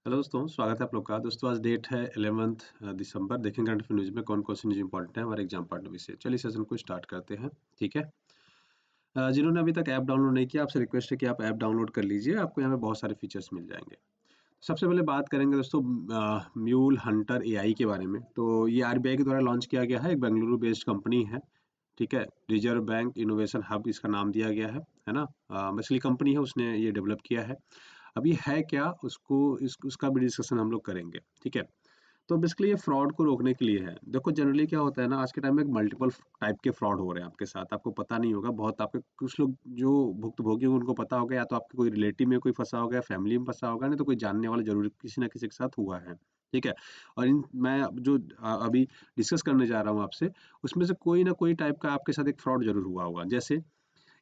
Hello दोस्तों, स्वागत है आप लोग का। दोस्तों आज डेट है 11th दिसंबर। देखेंगे करंट अफेयर न्यूज़ में कौन-कौन सी न्यूज़ इंपॉर्टेंट है हमारे एग्जाम पॉइंट ऑफ व्यू से। चलिए सेशन को स्टार्ट करते हैं, ठीक है? जिन्होंने अभी तक ऐप डाउनलोड नहीं किया, आपसे रिक्वेस्ट है कि आप ऐप डाउनलोड कर लीजिए, आपको यहाँ पे बहुत सारे फीचर्स मिल जाएँगे। सबसे पहले बात करेंगे दोस्तों म्यूल हंटर एआई के बारे में। तो ये आरबीआई के द्वारा लॉन्च किया गया है, एक बेंगलुरु बेस्ड कंपनी है, ठीक है? रिजर्व बैंक इनोवेशन हब इसका नाम दिया गया है ना? बेसिकली कंपनी है उसने ये डेवलप किया है। अब ये है क्या उसको उसका भी डिस्कशन हम लोग करेंगे, ठीक है? तो बेसिकली ये फ्रॉड को रोकने के लिए है। देखो जनरली क्या होता है ना, आज के टाइम में मल्टीपल टाइप के फ्रॉड हो रहे हैं आपके साथ, आपको पता नहीं होगा। बहुत आपके कुछ लोग जो भुक्तभोगी होंगे उनको पता होगा, या तो आपके कोई रिलेटिव में कोई फँसा होगा, या फैमिली में फँसा होगा, नहीं तो कोई जानने वाला ज़रूर किसी न किसी के साथ हुआ है, ठीक है? और इन मैं अब जो अभी डिस्कस करने जा रहा हूँ आपसे, उसमें से कोई ना कोई टाइप का आपके साथ एक फ्रॉड ज़रूर हुआ होगा। जैसे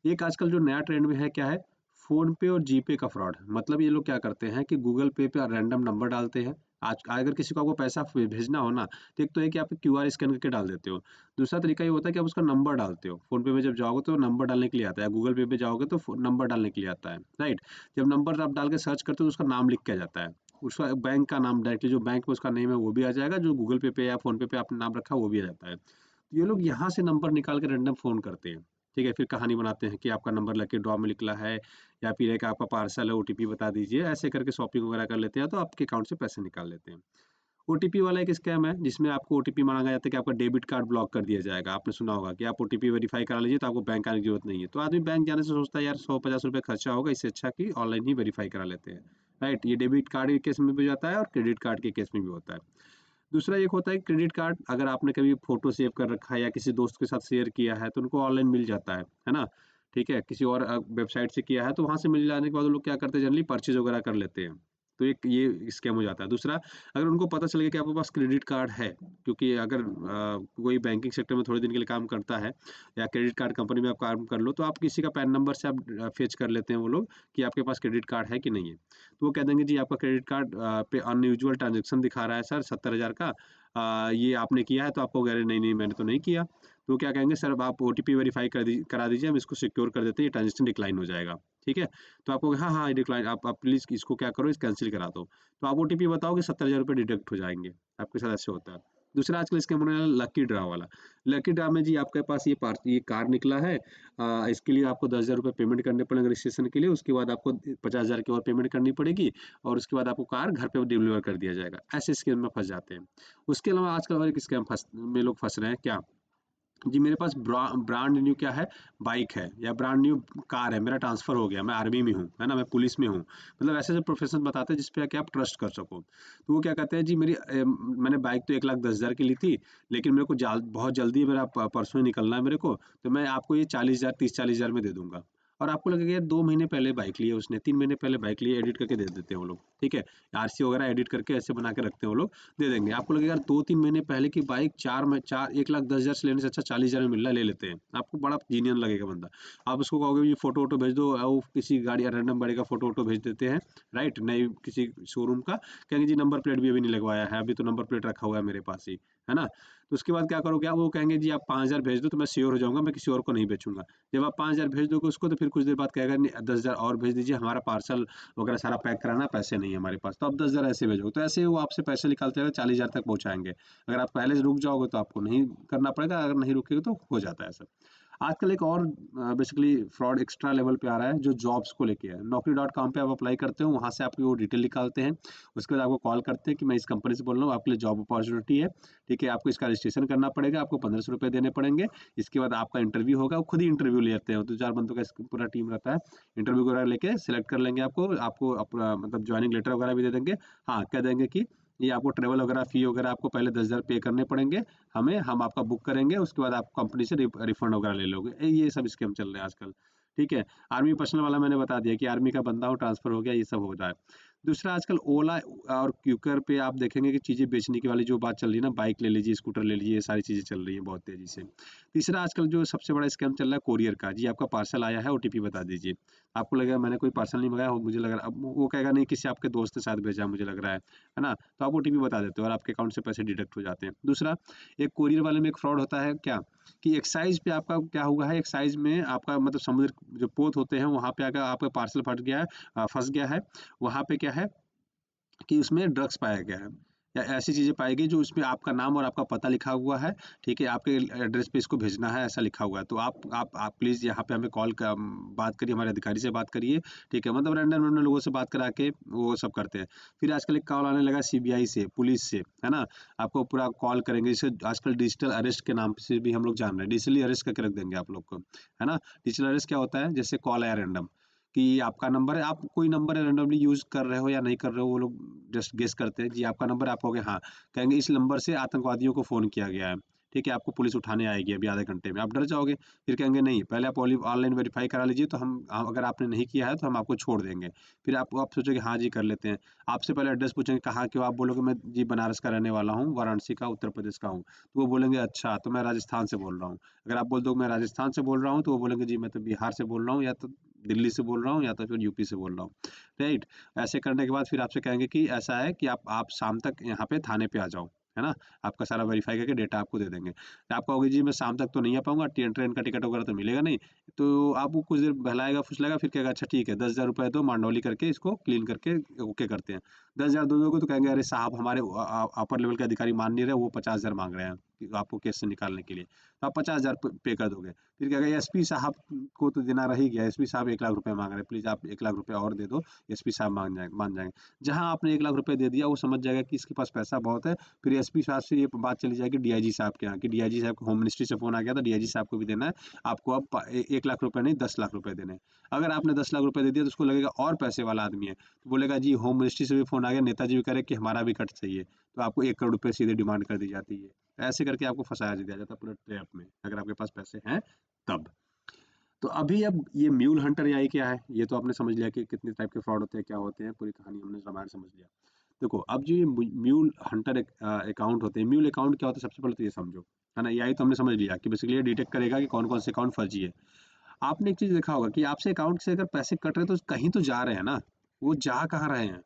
एक आजकल जो नया ट्रेंड में है क्या है, फ़ोन पे और जीपे का फ्रॉड। मतलब ये लोग क्या करते हैं कि गूगल पे पे रैंडम नंबर डालते हैं। आज अगर किसी को आपको पैसा भेजना हो ना, तो एक तो है कि आप क्यूआर स्कैन करके डाल देते हो। दूसरा तरीका ये होता है कि आप उसका नंबर डालते हो। फ़ोन पे में जब जाओगे तो नंबर डालने के लिए आता है, गूगल पे पे जाओगे तो नंबर डालने के लिए आता है, राइट? जब नंबर आप डाल के सर्च करते हो तो उसका नाम लिख के आ जाता है। उसका बैंक का नाम डायरेक्टली, जो बैंक में उसका नेम है वो भी आ जाएगा, जो गूगल पे पे या फ़ोन पे पे आपने नाम रखा है वो भी आ जाता है। तो ये लोग यहाँ से नंबर निकाल के रैंडम फ़ोन करते हैं। ठीक है? फिर कहानी बनाते हैं कि आपका नंबर लकी ड्रॉ में निकला है, या फिर एक आपका पार्सल है, ओटीपी बता दीजिए। ऐसे करके शॉपिंग वगैरह कर लेते हैं, तो आपके अकाउंट से पैसे निकाल लेते हैं। ओटीपी वाला एक स्कैम है, जिसमें आपको ओटीपी माँगा जाता है कि आपका डेबिट कार्ड ब्लॉक कर दिया जाएगा। आपने सुना होगा कि आप ओटीपी वेरीफाई करा लीजिए तो आपको बैंक आने की ज़रूरत नहीं है। तो आदमी बैंक जाने से सोचता है यार ₹100-50 खर्चा होगा, इससे अच्छा कि ऑनलाइन ही वेरीफाई करा लेते हैं। राइट? ये डेबिट कार्ड के केस में भी हो जाता है और क्रेडिट कार्ड के केस में भी होता है। दूसरा एक होता है क्रेडिट कार्ड। अगर आपने कभी फ़ोटो सेव कर रखा है या किसी दोस्त के साथ शेयर किया है, तो उनको ऑनलाइन मिल जाता है ना? ठीक है? किसी और वेबसाइट से किया है, तो वहाँ से मिल जाने के बाद वो लोग क्या करते हैं, जनरली परचेज़ वगैरह कर लेते हैं। तो एक ये स्कैम हो जाता है। दूसरा, अगर उनको पता चल गया कि आपके पास क्रेडिट कार्ड है, क्योंकि अगर कोई बैंकिंग सेक्टर में थोड़े दिन के लिए काम करता है, या क्रेडिट कार्ड कंपनी में आप काम कर लो, तो आप किसी का पैन नंबर से आप फेच कर लेते हैं वो लोग कि आपके पास क्रेडिट कार्ड है कि नहीं है। तो वो कह देंगे जी आपका क्रेडिट कार्ड पे अनयूजुअल ट्रांज़ैक्शन दिखा रहा है सर 70,000 का, ये आपने किया है? तो आपको कह रहे हैं नहीं, मैंने तो नहीं किया। तो वो क्या कहेंगे, सर अब आप ओटीपी वेरीफ़ाई करा दीजिए, हम इसको सिक्योर कर देते हैं, ये ट्रांज़ैक्शन डिक्लाइन हो जाएगा। ठीक है? तो आपको हाँ, हाँ, डिक्लाइन आप प्लीज़ इसको क्या करो, इस कैंसल करा दो। तो आप ओटीपी बताओगे, ₹70,000 डिडक्ट हो जाएँगे। आपके साथ ऐसे होता है। दूसरा आजकल स्कैम होने वाला लकी ड्रा वाला। लकी ड्रा में जी आपके पास ये कार निकला है, इसके लिए आपको ₹10,000 पेमेंट करने पड़ेंगे रजिस्ट्रेशन के लिए, उसके बाद आपको 50,000 की और पेमेंट करनी पड़ेगी, और उसके बाद आपको कार घर पे डिलीवर कर दिया जाएगा। ऐसे स्कैम में फँस जाते हैं। उसके अलावा आजकल और एक स्कैम फँस में लोग फँस रहे हैं क्या? जी मेरे पास ब्रांड न्यू क्या है, बाइक है, या ब्रांड न्यू कार है, मेरा ट्रांसफ़र हो गया, मैं आर्मी में हूँ, है ना? मैं पुलिस में हूँ। मतलब ऐसे-ऐसे प्रोफ़ेशन बताते हैं जिस पे कि आप ट्रस्ट कर सको। तो वो क्या कहते हैं जी मैंने बाइक तो 1,10,000 की ली थी, लेकिन मेरे को बहुत जल्दी मेरा परसों ही निकलना है मेरे को, तो मैं आपको ये 40,000 30-40,000 में दे दूँगा। और आपको लगेगा यार 2 महीने पहले बाइक ली है उसने, 3 महीने पहले बाइक ली है, एडिट करके दे देते हैं वो लोग, ठीक है? आरसी वगैरह एडिट करके ऐसे बना के रखते हैं वो लोग, दे देंगे। आपको लगेगा यार 2-3 महीने पहले की बाइक 1,10,000 से लेने से अच्छा 40,000 में मिल रहा है, ले लेते हैं। आपको बड़ा जीनियन लगेगा बंदा। आप उसको कहोगे ये फ़ोटो-वोटो भेज दो, वो किसी गाड़ी या रैंडम गाड़ी का फ़ोटो-वोटो भेज देते हैं, राइट? नई किसी शोरूम का, कहेंगे जी नंबर प्लेट भी अभी नहीं लगवाया है, अभी तो नंबर प्लेट रखा हुआ है मेरे पास ही, है ना? तो उसके बाद क्या करोगे आप, वो कहेंगे जी आप 5,000 भेज दो तो मैं श्योर हो जाऊँगा, मैं किसी और को नहीं बेचूँगा। जब आप 5,000 भेज दोगे उसको, तो फिर कुछ देर बाद कहेगा नहीं 10,000 और भेज दीजिए, हमारा पार्सल वगैरह सारा पैक कराना है, पैसे नहीं है हमारे पास। तो आप 10,000 ऐसे भेजोगे, तो ऐसे ही वो आपसे पैसे निकालते रहेंगे, 40,000 तक पहुँचाएँगे। अगर आप पहले से रुक जाओगे तो आपको नहीं करना पड़ेगा, अगर नहीं रुकेगे तो हो जाता है ऐसा। आजकल एक और बेसिकली फ्रॉड एक्स्ट्रा लेवल पे आ रहा है, जो जॉब्स को लेके है। naukri.com पे आप अप्लाई करते हो, वहाँ से आपकी वो डिटेल निकालते हैं। उसके बाद आपको कॉल करते हैं कि मैं इस कंपनी से बोल रहा हूँ, आपके लिए जॉब अपॉर्च्युनिटी है, ठीक है? आपको इसका रजिस्ट्रेशन करना पड़ेगा, आपको ₹1,500 देने पड़ेंगे। इसके बाद आपका इंटरव्यू होगा, वो खुद ही इंटरव्यू लेते हैं, 2-4 बंदों का पूरा टीम रहता है। इंटरव्यू वगैरह लेके सिलेक्ट कर लेंगे आपको, आपको अपना मतलब जॉइनिंग लेटर वगैरह भी दे देंगे। हाँ, कह देंगे कि ये आपको ट्रैवल वगैरह फ़ी वगैरह आपको पहले 10,000 पे करने पड़ेंगे हमें, हम आपका बुक करेंगे, उसके बाद आप कंपनी से रिफंड वगैरह ले लोगे। ये सब स्कीम चल रहे हैं आजकल, ठीक है? आर्मी पर्सनल वाला मैंने बता दिया कि आर्मी का बंदा हो, ट्रांसफ़र हो गया, ये सब हो रहा है। दूसरा, आजकल ओला और क्यूकर पे आप देखेंगे कि चीज़ें बेचने की वाली जो बात चल रही है ना, बाइक ले लीजिए, स्कूटर ले लीजिए, ये सारी चीज़ें चल रही हैं बहुत तेज़ी से। तीसरा, आजकल जो सबसे बड़ा स्कैम चल रहा है कोरियर का, जी आपका पार्सल आया है, ओटीपी बता दीजिए। आपको लगेगा मैंने कोई पार्सल नहीं मँगाया, मुझे लग रहा, अब वो कहेगा नहीं किसी आपके दोस्त ने शायद भेजा मुझे लग रहा है ना? तो आप ओटीपी बता देते हो और आपके अकाउंट से पैसे डिडक्ट हो जाते हैं। दूसरा, एक कोरियर वाले में एक फ्रॉड होता है क्या, कि एक्साइज़ पे आपका क्या हुआ है, एक्साइज़ में आपका मतलब समुद्र जो पोत होते हैं, वहाँ पे अगर आपका पार्सल फट गया है, फँस गया है, वहाँ पे क्या है कि उसमें ड्रग्स पाया गया है या ऐसी चीज़ें पाई गई जो उसमें आपका नाम और आपका पता लिखा हुआ है, ठीक है? आपके एड्रेस पे इसको भेजना है ऐसा लिखा हुआ है। तो आप प्लीज़ यहाँ पे हमें बात करिए, हमारे अधिकारी से बात करिए, ठीक है? मतलब रैंडम-रैंडम लोगों से बात करा के वो सब करते हैं। फिर आजकल एक कॉल आने लगा सीबीआई से, पुलिस से, है ना? आपको पूरा कॉल करेंगे, जैसे आजकल डिजिटल अरेस्ट के नाम से भी हम लोग जान रहे हैं, डिजिटली अरेस्ट करके रख देंगे आप लोग को, है ना? डिजिटल अरेस्ट क्या होता है? जैसे कॉल आया रैंडम कि आपका नंबर है, आप कोई नंबर रैंडमली यूज़ कर रहे हो या नहीं कर रहे हो, वो लोग जस्ट गेस करते हैं, जी आपका नंबर है, आप कहोगे हाँ, कहेंगे इस नंबर से आतंकवादियों को फ़ोन किया गया है, ठीक है? आपको पुलिस उठाने आएगी अभी आधे घंटे में, आप डर जाओगे, फिर कहेंगे नहीं, पहले आप ऑनलाइन वेरीफ़ाई करा लीजिए, तो हम अगर आपने नहीं किया है तो हम आपको छोड़ देंगे। फिर आप सोचोगे हाँ जी, कर लेते हैं। आपसे पहले एड्रेस पूछेंगे कहाँ के हो? आप बोलोगे मैं जी बनारस का रहने वाला हूँ, वाराणसी का, उत्तर प्रदेश का हूँ। तो वो बोलेंगे अच्छा, तो मैं राजस्थान से बोल रहा हूँ। अगर आप बोल दो मैं राजस्थान से बोल रहा हूँ, तो वो बोलेंगे जी मैं तो बिहार से बोल रहा हूँ या तो दिल्ली से बोल रहा हूँ या तो फिर यूपी से बोल रहा हूँ, राइट? ऐसे करने के बाद फिर आपसे कहेंगे कि ऐसा है कि आप शाम तक यहाँ पे थाने पे आ जाओ, है ना? आपका सारा वेरीफ़ाई करके डेटा आपको दे देंगे। आप कहोगे जी मैं शाम तक तो नहीं आ पाऊँगा, ट्रेन का टिकट वगैरह तो मिलेगा नहीं। तो आपको कुछ देर बहलाएगा, फुसलाएगा, फिर कहेगा अच्छा ठीक है, 10,000 रुपए दो, मांडोली करके इसको क्लीन करके ओके करते हैं। 10,000 दे दोगे तो कहेंगे अरे साहब हमारे अपर लेवल के अधिकारी मान नहीं रहे, वो 50,000 माँग रहे हैं कि आपको केस से निकालने के लिए। तो आप 50,000 पे कर दोगे। फिर कहेगा एसपी साहब को तो देना रह ही गया, एसपी साहब 1 लाख रुपए माँग रहे हैं, प्लीज़ आप 1 लाख रुपए और दे दो, एसपी साहब मान जाएँगे। जहाँ आपने 1 लाख रुपए दे दिया, वो समझ जाएगा कि इसके पास पैसा बहुत है, फिर एसपी साहब से ये बात चली जाएगी डीआईजी साहब के यहाँ कि डीआईजी साहब को होम मिनिस्ट्री से फ़ोन आ गया था, डीआईजी साहब को भी देना है, आपको अब 1 लाख रुपए नहीं 10 लाख रुपए देने हैं। अगर आपने 10 लाख रुपए दे दिया तो उसको लगेगा और पैसे वाला आदमी है, तो बोलेगा जी होम मिनिस्ट्री से भी फ़ोन आ गया, नेताजी भी कह रहे कि हमारा भी कट चाहिए, तो आपको 1 करोड़ रुपए सीधे डिमांड कर दी जाती है। ऐसे करके आपको फँसाया दिया जाता है पूरे ट्रैप में, अगर आपके पास पैसे हैं तब। तो अभी अब ये म्यूल हंटर एआई क्या है? ये तो आपने समझ लिया कि कितने टाइप के फ्रॉड होते हैं, क्या होते हैं, पूरी कहानी हमने रामायण समझ लिया। देखो, अब जो ये म्यूल हंटर अकाउंट होते हैं, म्यूल अकाउंट क्या होता है सबसे पहले तो ये समझो, है ना? एआई तो हमने समझ लिया कि बेसिकली ये डिटेक्ट करेगा कि कौन-कौन से अकाउंट फर्जी है। आपने एक चीज़ देखा होगा कि आपसे अकाउंट से अगर पैसे कट रहे हैं तो कहीं तो जा रहे हैं ना, वो जा कहाँ रहे हैं?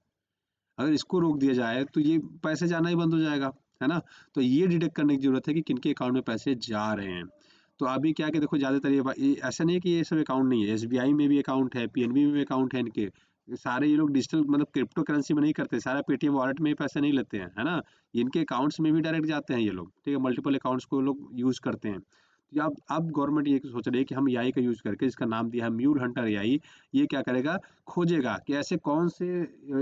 अगर इसको रोक दिया जाए तो ये पैसे जाना ही बंद हो जाएगा, है ना? तो ये डिटेक्ट करने की ज़रूरत है कि किनके अकाउंट में पैसे जा रहे हैं। तो अभी क्या है कि देखो ज़्यादातर ये ऐसा नहीं है कि ये सब अकाउंट नहीं है, एसबीआई में भी अकाउंट है, पीएनबी में भी अकाउंट है इनके। ये सारे ये लोग डिजिटल मतलब क्रिप्टो करेंसी में नहीं करते, सारा पेटीएम वॉलेट में ही पैसे नहीं लेते हैं, है ना? इनके अकाउंट्स में भी डायरेक्ट जाते हैं ये लोग, ठीक है? मल्टीपल अकाउंट्स को लोग यूज़ करते हैं। तो अब गवर्नमेंट ये सोच रही है कि हम एआई का यूज़ करके इसका नाम दिया है म्यूल हंटर एआई, ये क्या करेगा खोजेगा कि ऐसे कौन से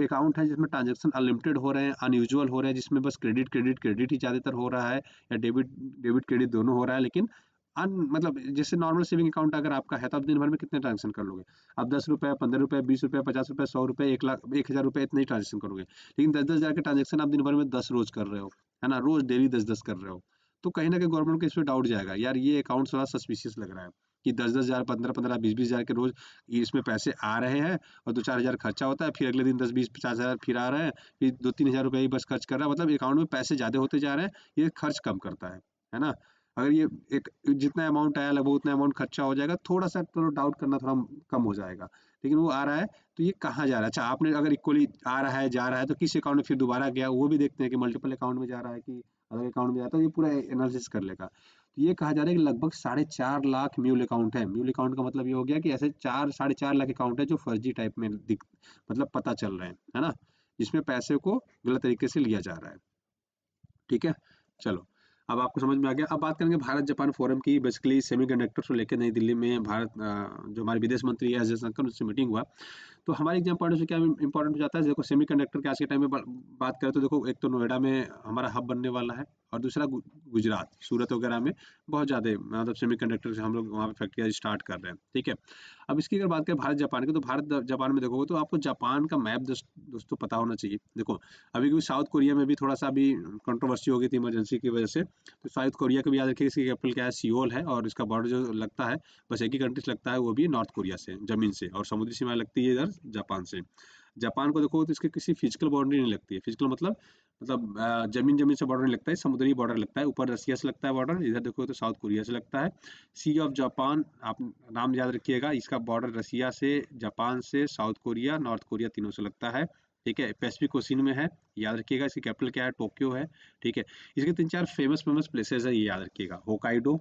अकाउंट हैं जिसमें ट्रांज़ैक्शन अनलिमिटेड हो रहे हैं, अनयूजुअल हो रहे हैं, जिसमें बस क्रेडिट, क्रेडिट, क्रेडिट ही ज़्यादातर हो रहा है या डेबिट, डेबिट, क्रेडिट दोनों हो रहा है लेकिन मतलब जैसे नॉर्मल सेविंग अकाउंट अगर आपका है तो आप दिन भर में कितने ट्रांज़ैक्शन कर लोगे? आप ₹10, ₹15, ₹20, ₹50, ₹100, 1 लाख, 1000 रुपए इतने ही ट्रांज़ैक्शन करोगे। लेकिन 10-10 हज़ार के ट्रांज़ैक्शन आप दिन भर में 10 रोज़ कर रहे हो, है ना? रोज़ डेली 10-10 कर रहे हो। तो कहीं न कहीं गवर्नमेंट को इस पे डाउट जाएगा, यार ये अकाउंट थोड़ा सस्पिशियस लग रहा है कि 10-10 हज़ार, 15-15, 20-20 हज़ार के रोज़ इसमें पैसे आ रहे हैं और 2-4 हज़ार खर्चा होता है, फिर अगले दिन 10, 20, 50 हज़ार फिर आ रहे हैं, फिर 2-3 हज़ार रुपए ही बस खर्च कर रहा है, मतलब अकाउंट में पैसे ज़्यादा होते जा रहे हैं, ये खर्च कम करता है ना? अगर ये एक जितना अमाउंट आया लगभग उतना अमाउंट खर्चा हो जाएगा, थोड़ा-सा चलो डाउट करना थोड़ा कम हो जाएगा, लेकिन वो आ रहा है, तो ये कहाँ जा रहा है? अच्छा आपने अगर इक्वली आ रहा है, जा रहा है, तो किस अकाउंट में फिर दोबारा गया, वो भी देखते हैं कि मल्टीपल अकाउंट में जा रहा है कि अलग अकाउंट में जाता है, ये पूरा एनालिसिस कर लेगा। तो ये कहा जा रहा है कि लगभग 4.5 लाख म्यूल अकाउंट है। म्यूल अकाउंट का मतलब ये हो गया कि ऐसे 4 साढ़े 4 लाख अकाउंट है जो फर्जी टाइप में मतलब पता चल रहे हैं, है ना? जिसमें पैसे को गलत तरीके से लिया जा रहा है। ठीक है? चलो, अब आपको समझ में आ गया। अब बात करेंगे भारत-जापान फोरम की। बेसिकली सेमीकंडक्टर्स को लेके नई दिल्ली में जो हमारे विदेश मंत्री है एस जयशंकर, उनसे मीटिंग हुआ। तो हमारे एग्जाम पॉइंट से क्या इंपॉर्टेंट हो जाता है, देखो सेमीकंडक्टर के आज के टाइम में बात करें तो देखो एक तो नोएडा में हमारा हब बनने वाला है और दूसरा गुजरात सूरत वगैरह में बहुत ज़्यादा मतलब सेमीकंडक्टर से हम लोग वहाँ पे फैक्ट्रियाँ स्टार्ट कर रहे हैं, ठीक है? अब इसकी अगर बात करें भारत जापान की, तो भारत जापान में देखोगे तो आपको जापान का मैप दोस्तों पता होना चाहिए। देखो अभी क्योंकि साउथ कोरिया में भी थोड़ा सा अभी कंट्रोवर्सी हो गई थी इमरजेंसी की वजह से, तो साउथ कोरिया को भी याद रखिए, इसकी कैपिटल क्या है, सियोल है और इसका बॉर्डर जो लगता है बस एक ही कंट्री से लगता है, वो भी नॉर्थ कोरिया से ज़मीन से, और समुद्री सीमा लगती है इधर जापान से। जापान को देखो तो इसके किसी फिजिकल बाउंड्री नहीं लगती है, फिजिकल मतलब ज़मीन से बॉर्डर नहीं लगता है, समुद्री बॉर्डर लगता है, ऊपर रसिया से लगता है बॉर्डर, इधर देखो तो साउथ कोरिया से लगता है। सी ऑफ जापान आप नाम याद रखिएगा, इसका बॉर्डर रसिया से, जापान से, साउथ कोरिया, नॉर्थ कोरिया तीनों से लगता है, ठीक है? पैसिफिक ओशियन में है, याद रखिएगा। इसकी कैपिटल क्या है, टोक्यो है, ठीक है? इसके 3-4 फेमस प्लेसेस है, ये याद रखिएगा। होकाइडो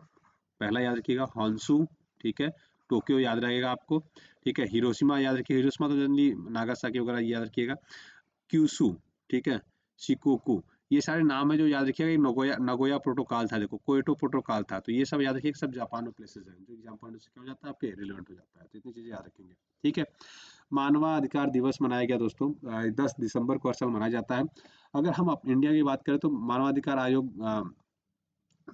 पहला याद रखिएगा, हॉन्शू, ठीक है? टोक्यो याद रहेगा आपको, ठीक है? हिरोशिमा याद रखिए, हिरोशिमा तो जनरली नागासाकी वगैरह याद रखिएगा। क्यूशू, ठीक है, शिकोकू, ये सारे नाम है जो याद रखिएगा। ये नगोया नगोया प्रोटोकॉल था, देखो कोएटो प्रोटोकॉल था, तो ये सब याद रखिएगा, सब जापान में प्लेसेस हैं जो एग्जाम पॉइंट से क्या हो जाता है आपके रिलेवेंट हो जाता है, तो इतनी चीजें याद रखेंगे। ठीक है, मानवाधिकार दिवस मनाया गया दोस्तों 10 दिसंबर को हर साल मनाया जाता है। अगर हम इंडिया की बात करें तो मानवाधिकार आयोग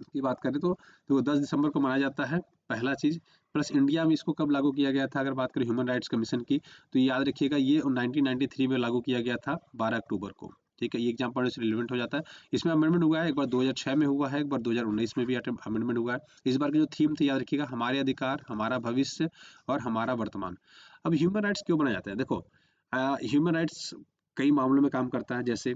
की बात करें तो 10 दिसंबर को मनाया जाता है, पहला चीज। प्लस इंडिया में इसको कब लागू किया गया था, अगर बात करें ह्यूमन राइट्स कमीशन की, तो याद रखिएगा ये 1993 में लागू किया गया था 12 अक्टूबर को। ठीक है, ये एग्जाम पॉइंट से रिलेवेंट हो जाता है। इसमें अमेंडमेंट हुआ है, एक बार 2006 में हुआ है, एक बार 2019 में भी अमेंडमेंट हुआ है। इस बार की जो थीम थी याद रखिएगा, हमारे अधिकार, हमारा भविष्य और हमारा वर्तमान। अब ह्यूमन राइट्स क्यों बनाए जाते हैं, देखो ह्यूमन राइट्स कई मामलों में काम करता है। जैसे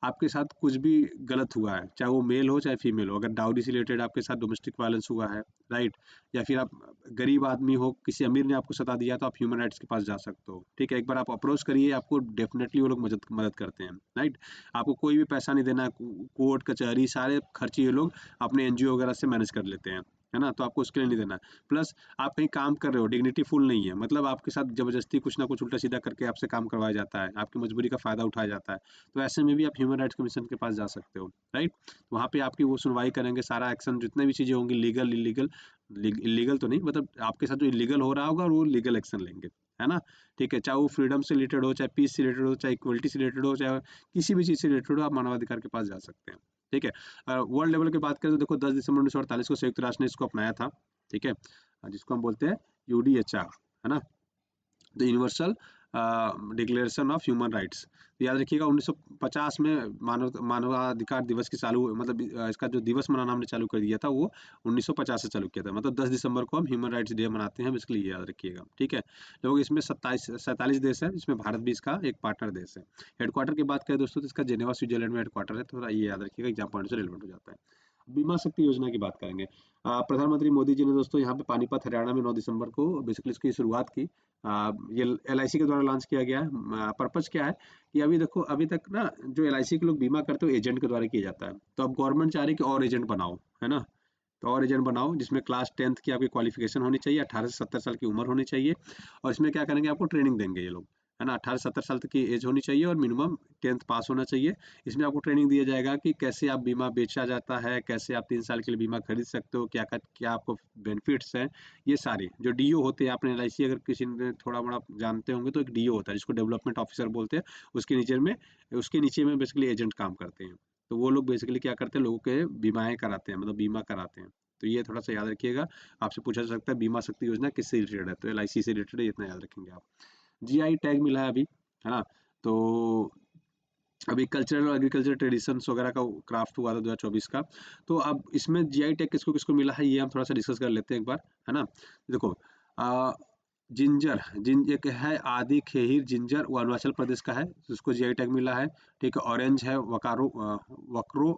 आपके साथ कुछ भी गलत हुआ है, चाहे वो मेल हो चाहे फीमेल हो, अगर डाउरी से रिलेटेड आपके साथ डोमेस्टिक वायलेंस हुआ है, राइट, या फिर आप गरीब आदमी हो, किसी अमीर ने आपको सता दिया, तो आप ह्यूमन राइट्स के पास जा सकते हो। ठीक है, एक बार आप अप्रोच करिए, आपको डेफिनेटली वो लोग मदद करते हैं, राइट। आपको कोई भी पैसा नहीं देना, कोर्ट कचहरी सारे खर्चे ये लोग अपने एनजीओ वगैरह से मैनेज कर लेते हैं, है ना, तो आपको उसके लिए नहीं देना है। प्लस आप कहीं काम कर रहे हो, डिग्निटी फुल नहीं है, मतलब आपके साथ जबरदस्ती कुछ ना कुछ उल्टा सीधा करके आपसे काम करवाया जाता है, आपकी मजबूरी का फायदा उठाया जाता है, तो ऐसे में भी आप ह्यूमन राइट्स कमीशन के पास जा सकते हो, राइट। वहाँ पे आपकी वो सुनवाई करेंगे, सारा एक्शन जितने भी चीजें होंगी, लीगल इलीगल, इलीगल तो नहीं, मतलब आपके साथ जो इलीगल हो रहा होगा वो लीगल एक्शन लेंगे, है ना। ठीक है, चाहे वो फ्रीडम से रिलेटेड हो, चाहे पीस से रिलेटेड हो, चाहे इक्वलिटी से रिलेटेड हो, चाहे किसी भी चीज से रिलेटेड हो, आप मानवाधिकार के पास जा सकते हैं। ठीक है, वर्ल्ड लेवल की बात करें तो देखो 10 दिसंबर 1948 को संयुक्त राष्ट्र ने इसको अपनाया था। ठीक है, जिसको हम बोलते हैं यूडीएचआर, है ना, the universal declaration of human rights. याद रखिएगा 1950 में मानवाधिकार दिवस की चालू, मतलब इसका जो दिवस मनाना हमने चालू कर दिया था वो 1950 से चालू किया था, मतलब 10 दिसंबर को हम ह्यूमन राइट्स डे मनाते हैं, इसके लिए याद रखिएगा। ठीक है, लोग इसमें 47 देश है, इसमें भारत भी इसका एक पार्टनर देश है। हेडक्वार्टर की बात करें दोस्तों तो इसका जेनेवा स्विट्जरलैंड में हेडक्वार्टर है, थोड़ा ये याद रखिएगा, एग्जाम पॉइंट से रिलेवेंट हो जाता है। बीमा शक्ति योजना की बात करेंगे, प्रधानमंत्री मोदी जी ने दोस्तों यहाँ पे पानीपत हरियाणा में 9 दिसंबर को बेसिकली इसकी शुरुआत की। ये एलआईसी के द्वारा लॉन्च किया गया है। पर्पज क्या है कि अभी देखो, अभी तक ना जो एलआईसी के लोग बीमा करते हो एजेंट के द्वारा किया जाता है, तो अब गवर्नमेंट चाह रही है कि और एजेंट बनाओ, है ना, तो और एजेंट बनाओ जिसमें क्लास 10th की आपकी क्वालिफिकेशन होनी चाहिए, 18 से 70 साल की उम्र होनी चाहिए, और इसमें क्या करेंगे, आपको ट्रेनिंग देंगे ये लोग, है ना। 18 से 70 साल तक की एज होनी चाहिए और मिनिमम 10th पास होना चाहिए। इसमें आपको ट्रेनिंग दिया जाएगा कि कैसे आप बीमा बेचा जाता है, कैसे आप 3 साल के लिए बीमा खरीद सकते हो, क्या क्या आपको बेनिफिट्स हैं, ये सारे जो डीओ होते हैं, आपने एलआईसी अगर किसी ने थोड़ा बड़ा जानते होंगे तो एक डीओ होता है जिसको डेवलपमेंट ऑफिसर बोलते हैं, उसके नीचे में बेसिकली एजेंट काम करते हैं। तो वो लोग बेसिकली क्या करते हैं, लोगों के बीमाएं कराते हैं, मतलब बीमा कराते हैं। तो ये थोड़ा सा याद रखिएगा, आपसे पूछा जा सकता है बीमा शक्ति योजना किससे रिलेटेड है, तो एलआईसी से रिलेटेड है, इतना याद रखेंगे आप। जीआई टैग मिला है अभी, है ना, तो अभी कल्चरल और एग्रीकल्चर ट्रेडिशंस वगैरह का क्राफ्ट हुआ था 2024 का, तो अब इसमें जीआई टैग किसको किसको मिला है ये हम थोड़ा सा डिस्कस कर लेते हैं एक बार, है ना। देखो आ, जिंजर एक है आदि खेहिर जिंजर, वो अरुणाचल प्रदेश का है, जिसको जीआई टैग मिला है। ठीक है, ऑरेंज है वकारो वक्रो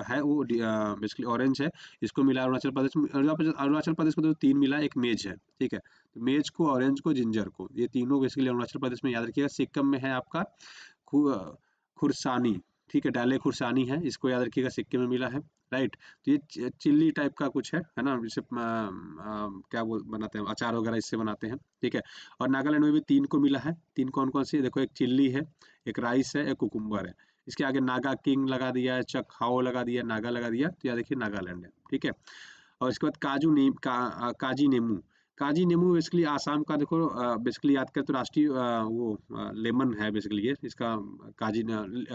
है वो, बेसिकली ऑरेंज है, इसको मिला अरुणाचल प्रदेश में। अरुणाचल प्रदेश को तो 3 मिला, एक मेज है। ठीक है, तो मेज को, ऑरेंज को, जिंजर को, ये तीनों बेसिकली अरुणाचल प्रदेश में, याद रखिएगा। सिक्किम में है आपका खुरसानी, ठीक है, डाले खुरसानी है, इसको याद रखिएगा, सिक्किम में मिला है, राइट। तो ये चिल्ली टाइप का कुछ है ना, जिसे क्या बोल बनाते हैं, अचार वगैरह इससे बनाते हैं। ठीक है, और नागालैंड में भी 3 को मिला है। 3 कौन कौन सी, देखो एक चिल्ली है, एक राइस है, एक कुकुम्बर है। इसके आगे नागा किंग लगा दिया है, चखाओ लगा दिया, नागा लगा दिया, तो याद रखिए नागालैंड है। ठीक है, और इसके बाद काजी नेमू। काजी नेमू बेसिकली आसाम का, देखो बेसिकली याद करें तो राष्ट्रीय वो लेमन है बेसिकली, ये इसका काजी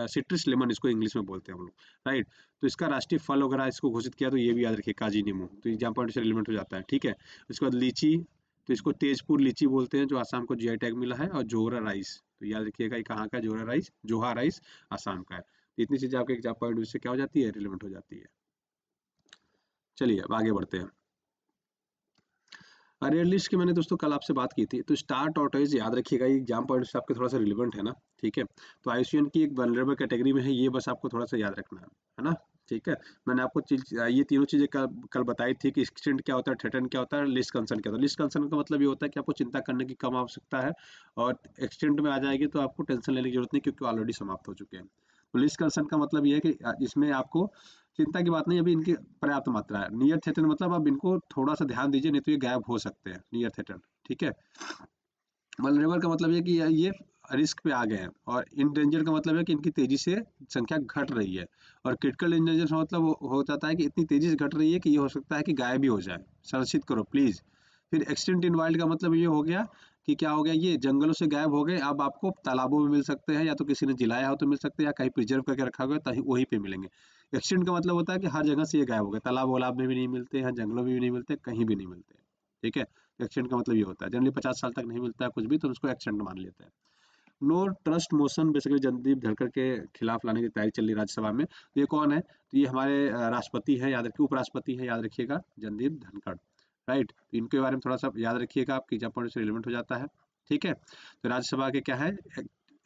सिट्रस लेमन इसको इंग्लिश में बोलते हैं हम लोग, राइट। तो इसका राष्ट्रीय फल वगैरह इसको घोषित किया, तो ये भी याद रखिए काजी नेमू, तो एग्जाम पॉइंट से रिलेवेंट हो जाता है। ठीक है, उसके बाद लीची, तो इसको तेजपुर लीची बोलते हैं, जो आसाम को जीआई टैग मिला है। और जोहरा राइस, तो याद रखिएगा ये कहाँ का, जोहा राइस आसाम का है। तो इतनी चीजें आपके एग्जाम पॉइंट से क्या हो जाती है, रिलेवेंट हो जाती है। चलिए अब आगे बढ़ते हैं। रेड लिस्ट की मैंने दोस्तों कल आपसे बात की थी, तो स्टार टॉर्टोइज याद रखिएगा, ये एग्जाम पॉइंट से आपके थोड़ा सा रिलेवेंट है ना। ठीक है, तो आईयूसीएन की एक वल्नरेबल कैटेगरी में है, ये बस आपको थोड़ा सा याद रखना है ना। ठीक है, मैंने आपको ये तीनों चीजें कल बताई थी कि एक्सटेंट क्या होता है, थ्रेटन क्या होता है, लिस्ट कंसर्न क्या होता है। लिस्ट कंसर्न का मतलब ये होता है कि आपको चिंता करने की कम आवश्यकता है, और एक्सटेंट में आ जाएगी तो आपको टेंशन लेने की जरूरत नहीं, क्योंकि ऑलरेडी समाप्त हो चुके हैं। तो लिस्ट कंसर्न का मतलब ये है कि इसमें आपको चिंता की बात नहीं, अभी इनकी पर्याप्त मात्रा है। नियर थ्रेटन मतलब अब इनको थोड़ा सा ध्यान दीजिए, नहीं तो ये गायब हो सकते हैं, नियर थ्रेटन। ठीक है, वल्नरेबल का मतलब ये कि ये रिस्क पे आ गए हैं, और इंडेंजर का मतलब है कि इनकी तेजी से संख्या घट रही है, और क्रिटिकल इंडेंजर का मतलब हो जाता है कि इतनी तेजी से घट रही है कि ये हो सकता है कि गायब भी हो जाए, संरक्षित करो प्लीज। फिर एक्सटिंक्ट इन वाइल्ड का मतलब ये हो गया कि क्या हो गया, ये जंगलों से गायब हो गए, अब आपको तालाबों में मिल सकते हैं, या तो किसी ने जिलाया हो तो मिल सकते हैं, या कहीं प्रिजर्व करके रखा हुआ है वहीं पे मिलेंगे। एक्सटिंक्ट का मतलब होता है कि हर जगह से ये गायब हो गए, तालाब वालाब में भी नहीं मिलते हैं, जंगलों में भी नहीं मिलते, कहीं भी नहीं मिलते। ठीक है, एक्सटेंट का मतलब ये होता है, जनरली 50 साल तक नहीं मिलता है कुछ भी, तो उसको एक्सटेंट मान लेते हैं। No trust motion basically Jagdeep Dhankhar के खिलाफ लाने की तैयारी चल रही राज्यसभा में। तो ये कौन है, तो ये हमारे राष्ट्रपति है, याद रखिए, उपराष्ट्रपति है, याद रखिएगा, जनदीप धनखड़। राइट, तो इनके बारे में थोड़ा सा याद रखिएगा, आपकी एग्जाम पॉइंट से रिलेवेंट हो जाता है। ठीक है, तो राज्यसभा के क्या है,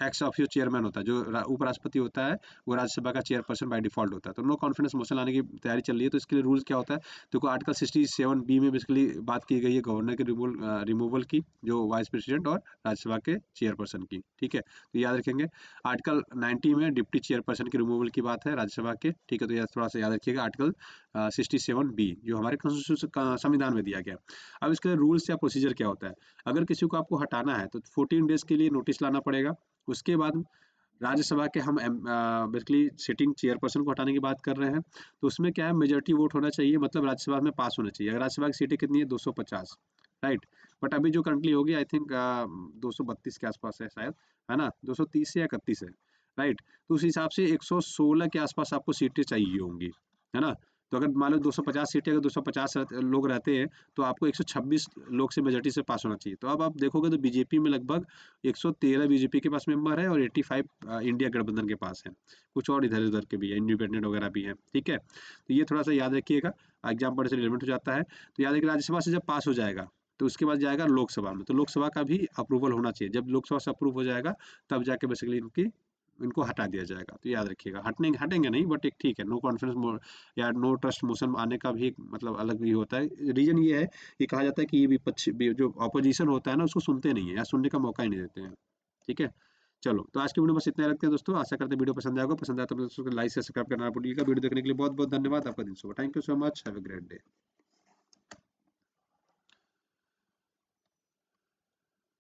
एक्स ऑफियो चेयरमैन होता है, जो उपराष्ट्रपति होता है वो राज्यसभा का चेयरपर्सन बाय डिफॉल्ट होता है। तो नो कॉन्फिडेंस मोशन लाने की तैयारी चल रही है, तो इसके लिए रूल्स क्या होता है, देखो आर्टिकल 67 बी में बेसिकली बात की गई है गवर्नर के रिमूवल की, जो वाइस प्रेसिडेंट और राज्यसभा के चेयरपर्सन की। ठीक है, तो याद रखेंगे। आर्टिकल 90 में डिप्टी चेयरपर्सन के रिमूवल की बात है राज्यसभा के। ठीक है, तो यह थोड़ा सा याद रखिएगा, आर्टिकल 67 बी जो हमारे कॉन्स्टिट्यूशन संविधान में दिया गया। अब इसके रूल्स या प्रोसीजर क्या होता है, अगर किसी को आपको हटाना है तो 14 डेज के लिए नोटिस लाना पड़ेगा। उसके बाद राज्यसभा के हम बेसिकली सिटिंग चेयरपर्सन को हटाने की बात कर रहे हैं, तो उसमें क्या है, मेजोरिटी वोट होना चाहिए, मतलब राज्यसभा में पास होना चाहिए। अगर राज्यसभा की सीटें कितनी है, 250। राइट, बट अभी जो करंटली होगी आई थिंक 232 के आसपास है शायद, है ना, 230 से 31 है। राइट, तो उस हिसाब से 116 के आसपास आपको सीटें चाहिए होंगी, है ना। तो अगर मान लो 250 सीटें, अगर 250 लोग रहते हैं, तो आपको 126 लोग से मेजोरिटी से पास होना चाहिए। तो अब आप देखोगे तो बीजेपी में लगभग 113 बीजेपी के पास मेंबर है, और 85 इंडिया गठबंधन के पास है, कुछ और इधर उधर के भी है, इंडिपेंडेंट वगैरह भी है। ठीक है, तो ये थोड़ा सा याद रखिएगा, एग्जाम पढ़ने से रिलेवेंट हो जाता है। तो याद रखिए, राज्यसभा से जब पास हो जाएगा तो उसके बाद जाएगा लोकसभा में, तो लोकसभा का भी अप्रूवल होना चाहिए। जब लोकसभा से अप्रूव हो जाएगा तब जाके बेसिकली इनको हटा दिया जाएगा। तो याद रखिएगा, हटेंगे नहीं, बट एक ठीक है, नो कॉन्फिडेंस या नो ट्रस्ट मोशन आने का भी एक मतलब अलग भी होता है। रीजन ये है कि कहा जाता है कि ये विपक्ष जो ऑपोजिशन होता है ना, उसको सुनते नहीं है या सुनने का मौका ही नहीं देते हैं। ठीक है, चलो, तो आज की वीडियो बस इतना ही रखते हैं दोस्तों। आशा करते हैं वीडियो पसंद आएगा, पसंद आया तो दोस्तों को लाइक से सब्सक्राइब करना भूलिएगा। वीडियो देखने के लिए बहुत बहुत धन्यवाद, आपका दिन शुभ। Thank you so much, have a great day.